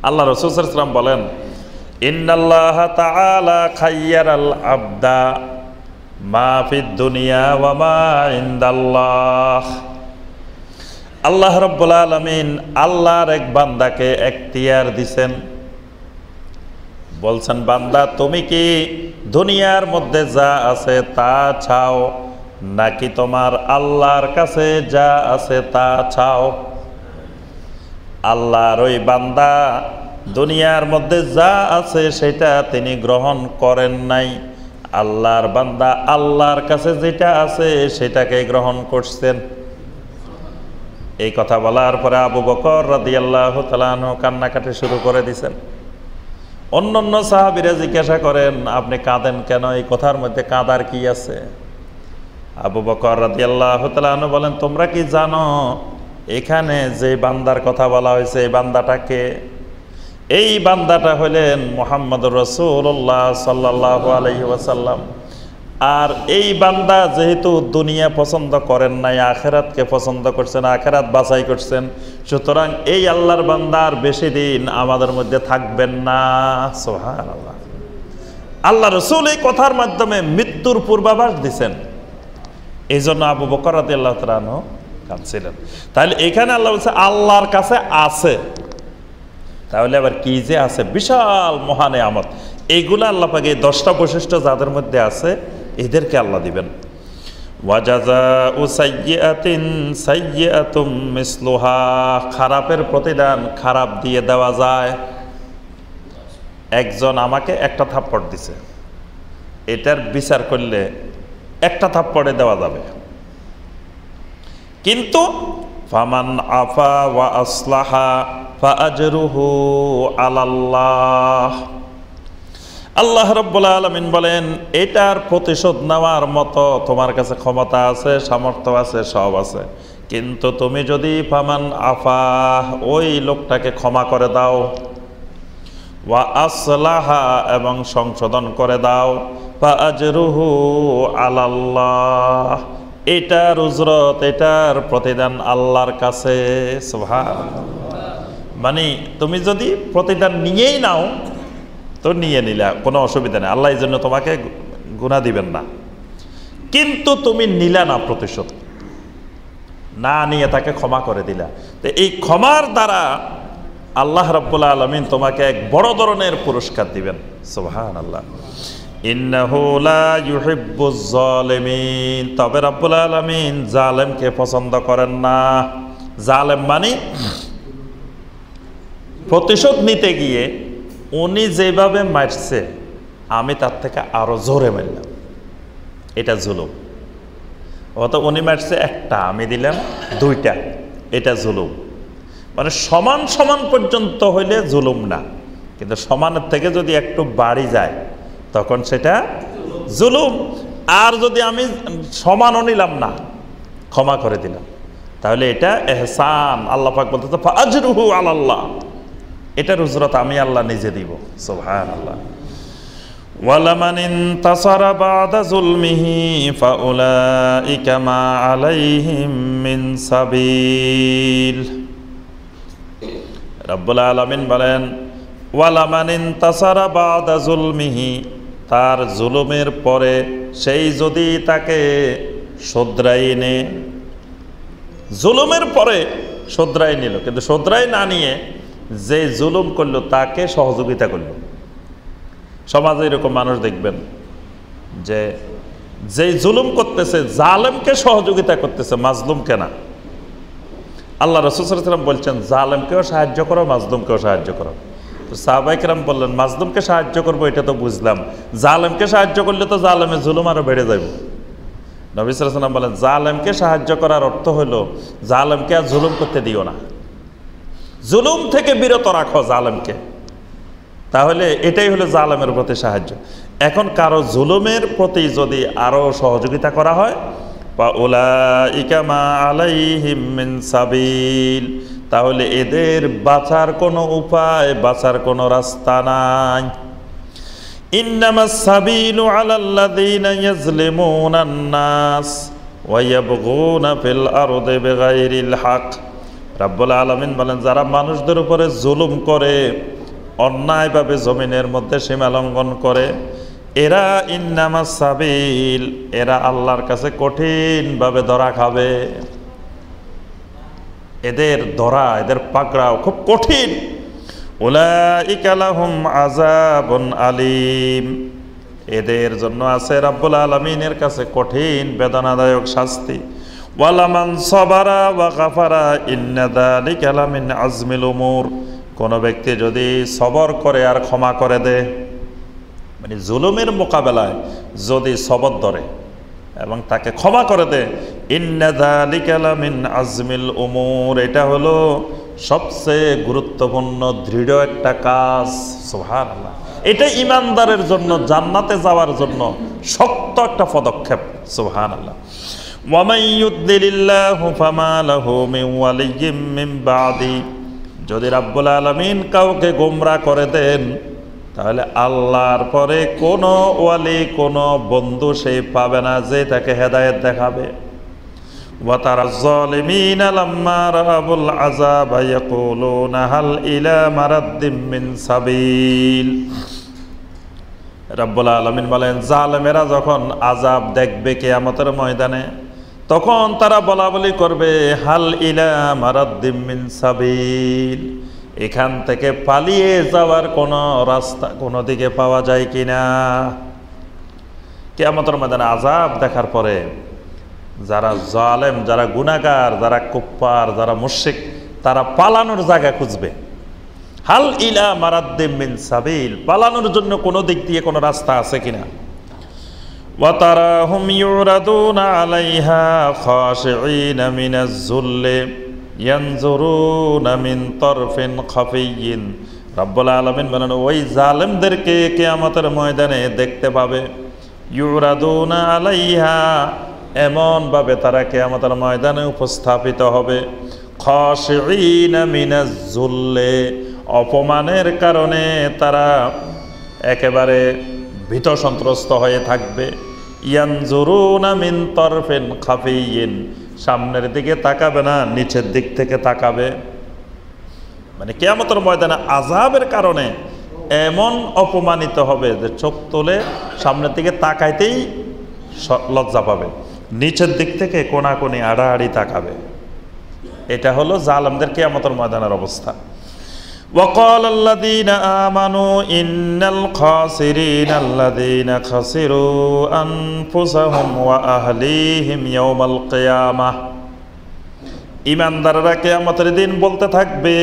আল্লাহ রাসূল সাল্লাল্লাহু আলাইহি ওয়াসাল্লাম বলেন, ইন্নাল্লাহা তাআলা খায়্যারাল আবদা মা ফিদ দুনিয়া ওয়া মা ইনদাল্লাহ। আল্লাহ রাব্বুল আলামিন আল্লাহর এক বান্দাকে এখতিয়ার দিছেন, বলছেন বান্দা তুমি কি দুনিয়ার মধ্যে যা আছে তা চাও নাকি তোমার আল্লাহর কাছে যা আছে তা চাও? আল্লাহর ওই বান্দা দুনিয়ার মধ্যে যা আছে সেটা তিনি গ্রহণ করেন নাই, আল্লাহর বান্দা আল্লাহর কাছে যেটা আছে সেটাকে গ্রহণ করছেন। এই কথা বলার পরে আবু বকর রাদিয়াল্লাহু তাআলা আনহু কান্নাকাটি শুরু করে দিয়েছেন। অন্যান্য সাহাবীরা জিজ্ঞাসা করেন, আপনি কাঁদেন কেন? এই কথার মধ্যে কাঁদার কি আছে? আবু বকর রাদিয়াল্লাহু তাআলা আনহু বলেন, তোমরা কি জানো এখানে যে বান্দার কথা বলা হয়েছে এই বান্দাটাকে? এই বান্দাটা হলেন মুহাম্মদুর রাসূলুল্লাহ সাল্লাল্লাহু আলাইহি ওয়াসাল্লাম। আর এই বান্দা যেহেতু দুনিয়া পছন্দ করেন নাই, আখেরাতকে পছন্দ করছেন, আখেরাত বাছাই করছেন, সুতরাং এই আল্লাহর বান্দা আর বেশি দিন আমাদের মধ্যে থাকবেন না। সুবহানাল্লাহ। আল্লাহ রাসূল এই কথার মাধ্যমে মৃত্যুর পূর্বাভাস দিছেন। এই জন্য আবু বকর রাদিয়াল্লাহু তাআলা আনহু কাঁদছিলেন। তাহলে এখানে আল্লাহ বলছে আল্লাহর কাছে আছে, তাহলে আবার কি যে আছে? বিশাল মহান নিয়ামত। এইগুলো আল্লাহ পাক এই 10টা বৈশিষ্ট্য যাদের মধ্যে আছে এদেরকে আল্লাহ দিবেন। ওয়াজাযাউ সাইয়্যাতিন সাইয়্যাতুম মিসলুহা, খারাপের প্রতিদান খারাপ দিয়ে দেওয়া যায়। একজন আমাকে একটা থাপ্পড় দিছে, এটার বিচার করলে একটা থাপ্পড়ে দেওয়া যাবে, কিন্তু ফামান আফা ওয়া আসলাহা ফাআজরুহু আলাল্লাহ। আল্লাহ রাব্বুল আলামিন বলেন, এটার প্রতিশোধ নেওয়ার মতো তোমার কাছে ক্ষমতা আছে, সামর্থ্য আছে, সব আছে, কিন্তু তুমি যদি ফামান আফা ওই লোকটাকে ক্ষমা করে দাও, ওয়া আসলাহা এবং সংশোধন করে দাও, ফাআজরুহু আলাল্লাহ, এটার উজরত, এটার প্রতিদান আল্লাহর কাছে। সুবহানাল্লাহ। মানে তুমি যদি প্রতিদান নিয়েই নাও তো নিয়ে নিলা, কোনো অসুবিধা নেই, আল্লাহ এই জন্য তোমাকে গুনাহ দিবেন না। কিন্তু তুমি নিলা না, প্রতিশোধ না নিয়ে তাকে ক্ষমা করে দিলা, তো এই ক্ষমার দ্বারা আল্লাহ রাব্বুল আলামিন তোমাকে এক বড় ধরনের পুরস্কার দিবেন। সুবহানাল্লাহ। ইন্নাহু লা ইউহিব্বুজ জালিমিন, তবে রাব্বুল আলামিন জালেমকে পছন্দ করেন না। জালেম মানে প্রতিশোধ নিতে গিয়ে উনি যেভাবে মারছে আমি তার থেকে আরো জোরে মারলাম, এটা জুলুম। অত উনি মারছে একটা, আমি দিলাম দুইটা, এটা জুলুম। মানে সমান সমান পর্যন্ত হইলে জুলুম না, কিন্তু সমানের থেকে যদি একটু বাড়ি যায় তখন সেটা জুলুম। আর যদি আমি সমানও নিলাম না, ক্ষমা করে দিলাম, তাহলে এটা ইহসান। আল্লাহ পাক বলতেছে ফাআজরুহু আলাল্লাহ, এটার উজরত আমি আল্লাহ নিজে দিব। সুবহানাল্লাহ। ওয়ালামান ইনতাসারা বা'দা যুলমিহি ফাউলাইকা মা আলাইহিম মিন সাবিল। রাব্বুল আলামিন বলেন, ওয়ালামান ইনতাসারা বা'দা যুলমিহি, তার জুলুমের পরে সেই যদি তাকে শোধরাই নে, জুলুমের পরে শোধরাই নিল, কিন্তু শোধরাই না নিয়ে যে জুলুম করলো তাকে সহযোগিতা করলো। সমাজে এরকম মানুষ দেখবেন যে যেই জুলুম করতেছে জালেমকে সহযোগিতা করতেছে, মাজলুমকে না। আল্লাহ রাসূল সাল্লাল্লাহু আলাইহি ওয়াসাল্লাম বলছেন জালেমকেও সাহায্য করো, মাজলুমকেও সাহায্য করো। তো সাহাবায়ে কেরাম বললেন মাজলুমকে সাহায্য করবো এটা তো বুঝলাম, জালেমকে সাহায্য করলে তো জালেমের জুলুম আরো বেড়ে যাবে। নবী সাল্লাল্লাহু আলাইহি ওয়াসাল্লাম বলেন জালেমকে সাহায্য করার অর্থ হলো জালেমকে আর জুলুম করতে দিও না, জুলুম থেকে বিরত রাখো জালেমকে, তাহলে এটাই হলো জালেমের প্রতি সাহায্য। এখন কারো জুলুমের প্রতি যদি আরো সহযোগিতা করা হয়, ফাউলাইকা মা আলাইহিম মিন সাবিল, তাহলে এদের বাঁচার কোনো উপায়, বাঁচার কোনো রাস্তা নাই। ইন্নামাস সাবিলু আলাল্লাযীনা ইয়াজলিমুনান নাস ওয়া ইয়াবগুনা ফিল আরদি বিগাইরিল হক রাব্বুল আলামিন বলেন, যারা মানুষদের উপরে জুলুম করে, অন্যায়ভাবে জমিনের মধ্যে সীমা লঙ্ঘন করে, এরা ইন্নামাস সাবিল, এরা আল্লাহর কাছে কঠিনভাবে ধরা খাবে। এদের ধরা, এদের পাকড়াও খুব কঠিন। উলাইকা লাহুম আযাবুন আলীম, এদের জন্য আছে রাব্বুল আলামিনের কাছে কঠিন বেদনাদায়ক শাস্তি। ওয়ালামান সাবারা ওয়া গাফারা ইন্না যালিকা লামিন আজমিল উমুর, কোন ব্যক্তি যদি সবর করে আর ক্ষমা করে দেয়, মানে জুলুমের মোকাবেলায় যদি সবর ধরে এবং তাকে ক্ষমা করে দেয়, ইন্না যালিকা লামিন আজমিল উমুর, এটা হলো সবচেয়ে গুরুত্বপূর্ণ দৃঢ় একটা কাজ। সুবহানাল্লাহ, এটা ইমানদারের জন্য জান্নাতে যাওয়ার জন্য শক্ত একটা পদক্ষেপ। সুবহানাল্লাহ। ওয়ামান ইউদ্দিলিল্লাহু ফামা লাহু মিন ওয়ালিয়্যিম মিন বাদি, যদি রাব্বুল আলামিন কাউকে গোমরাহ করে দেন, তাহলে আল্লাহর পরে কোনো ওয়ালি, কোনো বন্ধু সে পাবে না যে তাকে হেদায়েত দেখাবে। ওয়া তারাজ যালিমিনা লাম্মা রাআবুল আযাবা ইয়াকুলুনা হাল ইলা মারাদ্দিম মিন সাবিল। রাব্বুল আলামিন বলেন, জালেমেরা যখন আযাব দেখবে কিয়ামতের ময়দানে, তখন তারা বলা বলি করবে, হাল ইলা মারাদ্দিম মিন সাবিল, এখান থেকে পালিয়ে যাওয়ার কোনো রাস্তা, কোনো দিকে পাওয়া যায় কিনা। কিয়ামতের ময়দানে আযাব দেখার পরে যারা জালেম, যারা গুনাহগার, যারা কুফফার, যারা মুশরিক, তারা পালানোর জায়গা খুঁজবে। হাল ইলা মারাদ্দিম মিন সাবিল, পালানোর জন্য কোনো দিক দিয়ে কোনো রাস্তা আছে কিনা। ওয়া তারাহুম ইউরাদুনা আলাইহা খাশিঈনা মিনাজ যুল্লি ইয়ানজুরুনা মিন তারফিন খাফিয়্যিন। রাব্বুল আলামিন বলেন, ওই জালেমদেরকে কিয়ামতের ময়দানে দেখতে পাবে। ইউরাদুনা আলাইহা, এমন ভাবে তারা কিয়ামতের ময়দানে উপস্থাপিত হবে। খাশিঈনা মিনাজ যুল্লি, অপমানের কারণে তারা একেবারে ভীত সন্ত্রস্ত হয়ে থাকবে। ইয়ানজুরুনা মিন তারফিন খাফিয়্যিন, সামনের দিকে তাকাবে না, নিচের দিক থেকে তাকাবে। মানে কিয়ামতের ময়দানে আযাবের কারণে এমন অপমানিত হবে যে চোখ তুলে সামনের দিকে তাকাইতেই লজ্জা পাবে, নিচের দিক থেকে কোনাকুনি আড়াআড়ি তাকাবে। এটা হলো জালেমদের কিয়ামতের ময়দানের অবস্থা। وقال الذين آمنوا إن الخاسرين الذين خسروا أنفسهم وأهليهم يوم القيامة, ইমানদাররা কিয়ামতের দিন বলতে থাকবে,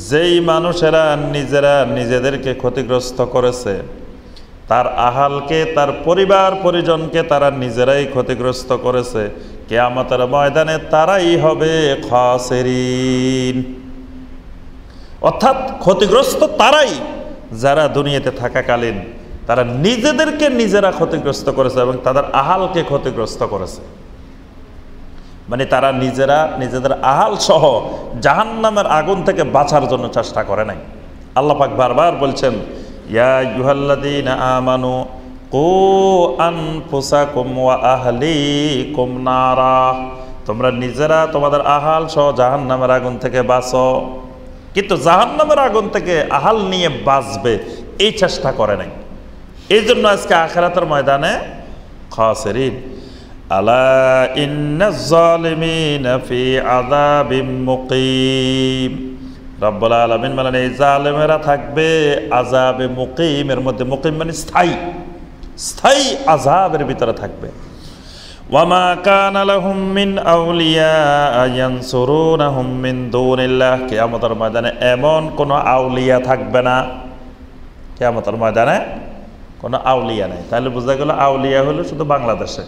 যেই মানুষেরা নিজেরা নিজেদেরকে ক্ষতিগ্রস্ত করেছে, তার আহালকে, তার পরিবার পরিজনকে তারা নিজেরাই ক্ষতিগ্রস্ত করেছে, কিয়ামতের ময়দানে তারাই হবে খাসিরিন। অর্থাৎ ক্ষতিগ্রস্ত তারাই যারা দুনিয়াতে থাকাকালীন তারা নিজেদেরকে নিজেরা ক্ষতিগ্রস্ত করেছে এবং তাদের আহালকে ক্ষতিগ্রস্ত করেছে। মানে তারা নিজেরা নিজেদের আহাল সহ জাহান্নামের আগুন থেকে বাঁচার জন্য চেষ্টা করে নাই। আল্লাহ পাক বারবার বলছেন, ইয়া আইয়ুহাল্লাযীনা আমানু কু আনফুসাকুম ওয়া আহলিকুম নারা, তোমরা নিজেরা তোমাদের আহাল সহ জাহান্নামের আগুন থেকে বাঁচো। কিন্তু জাহান্নামের আগুন থেকে আহাল নিয়ে বাঁচবে এই চেষ্টা করে নাই। এই জন্য আজকে আখিরাতের ময়দানে খাসিরিন। আলা ইন্নাজ জালিমিনা ফি আযাবিম মুকিম, রব্বুল আলামিন বলেন, এই জালেমেরা থাকবে আযাবে মুকিমের মধ্যে। মুকিম মানে স্থায়ী, স্থায়ী আযাবের ভিতরে থাকবে। ওয়ামা কানা লাহুম মিন আউলিয়া ইয়ানসুরুনাহুম মিন দুনিল্লাহ, কিয়ামতের ময়দানে এমন কোনো আউলিয়া থাকবে না। কিয়ামতের ময়দানে কোনো আউলিয়া নাই। তাহলে বোঝা গেল আউলিয়া হলো শুধু বাংলাদেশে,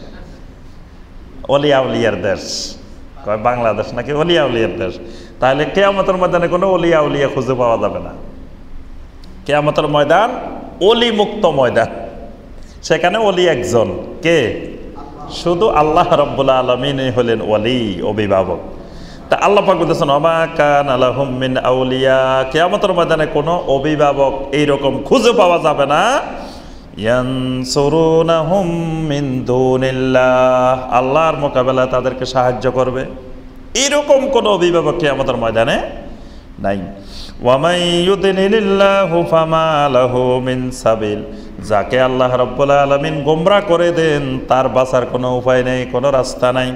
অলি আউলিয়ার দেশ। কয় বাংলাদেশ নাকি অলি আউলিয়ার দেশ। তাহলে কিয়ামতের ময়দানে কোনো অলি আউলিয়া খুঁজে পাওয়া যাবে না। কিয়ামতের ময়দান অলি মুক্ত ময়দান, সেখানে অলি একজন, কে? শুধু আল্লাহ রাব্বুল আলামিন হলেন ওয়ালি, অভিভাবক। তা আল্লাহ পাক বলতেছেন, ওমা কানা লাহুম মিন আউলিয়া, কিয়ামতের ময়দানে কোনো অভিভাবক এইরকম খুঁজে পাওয়া যাবে না। ইয়ানসুরুনাহুম মিন দুনিল্লাহ, আল্লাহর মোকাবেলায় তাদেরকে সাহায্য করবে। এরকম কোনো অভিভাবক কিয়ামতের ময়দানে নাই। ওয়ামাই ইউদিলিল্লাহু ফামা লাহু মিন সাবিল, যাকে আল্লাহ রাব্বুল আলামিন গোমরা করে দেন তার বাঁচার কোনো উপায় নেই, কোনো রাস্তা নাই।